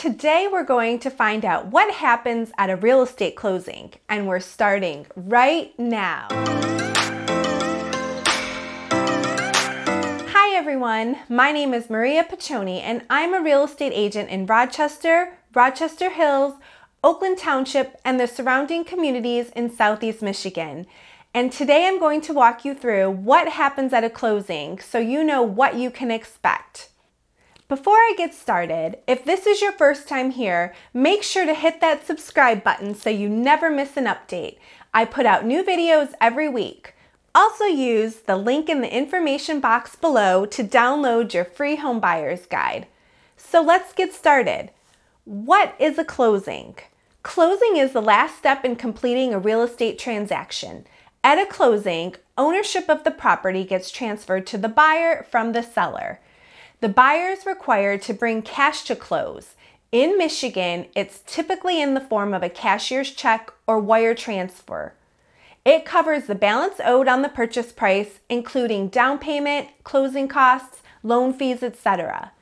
Today we're going to find out what happens at a real estate closing, and we're starting right now. Hi everyone, my name is Maria Piccioni and I'm a real estate agent in Rochester, Rochester Hills, Oakland Township, and the surrounding communities in Southeast Michigan. And today I'm going to walk you through what happens at a closing so you know what you can expect. Before I get started, if this is your first time here, make sure to hit that subscribe button so you never miss an update. I put out new videos every week. Also use the link in the information box below to download your free home buyer's guide. So let's get started. What is a closing? Closing is the last step in completing a real estate transaction. At a closing, ownership of the property gets transferred to the buyer from the seller. The buyer is required to bring cash to close. In Michigan, it's typically in the form of a cashier's check or wire transfer. It covers the balance owed on the purchase price, including down payment, closing costs, loan fees, etc.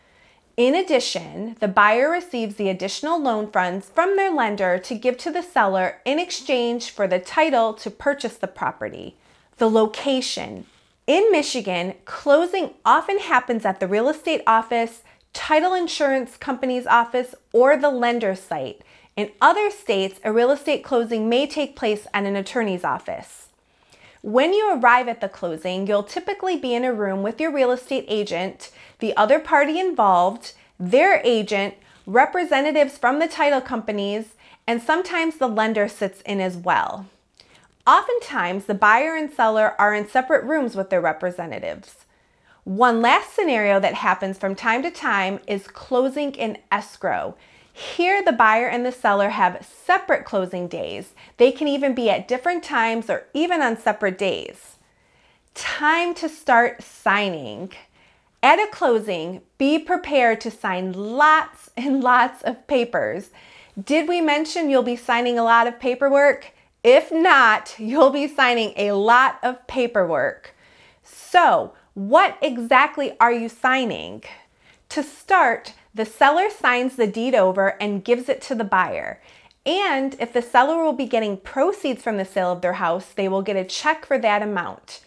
In addition, the buyer receives the additional loan funds from their lender to give to the seller in exchange for the title to purchase the property. The location. In Michigan, closing often happens at the real estate office, title insurance company's office, or the lender's site. In other states, a real estate closing may take place at an attorney's office. When you arrive at the closing, you'll typically be in a room with your real estate agent, the other party involved, their agent, representatives from the title companies, and sometimes the lender sits in as well. Oftentimes, the buyer and seller are in separate rooms with their representatives. One last scenario that happens from time to time is closing in escrow. Here, the buyer and the seller have separate closing days. They can even be at different times or even on separate days. Time to start signing. At a closing, be prepared to sign lots and lots of papers. Did we mention you'll be signing a lot of paperwork? If not, you'll be signing a lot of paperwork. So, what exactly are you signing? To start, the seller signs the deed over and gives it to the buyer. And if the seller will be getting proceeds from the sale of their house, they will get a check for that amount.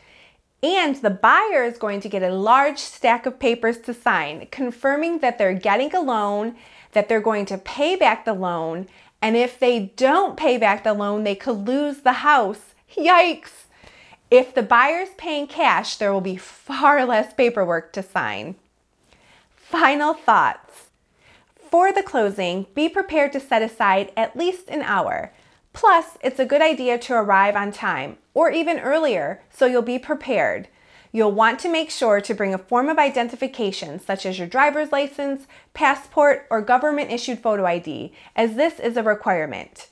And the buyer is going to get a large stack of papers to sign, confirming that they're getting a loan, that they're going to pay back the loan, and if they don't pay back the loan, they could lose the house. Yikes! If the buyer's paying cash, there will be far less paperwork to sign. Final thoughts. For the closing, be prepared to set aside at least an hour. Plus, it's a good idea to arrive on time, or even earlier, so you'll be prepared. You'll want to make sure to bring a form of identification, such as your driver's license, passport, or government-issued photo ID, as this is a requirement.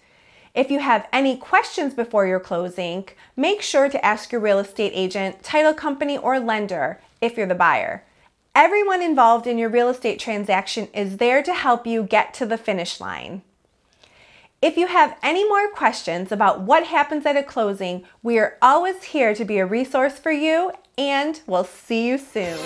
If you have any questions before your closing, make sure to ask your real estate agent, title company, or lender if you're the buyer. Everyone involved in your real estate transaction is there to help you get to the finish line. If you have any more questions about what happens at a closing, we are always here to be a resource for you, and we'll see you soon.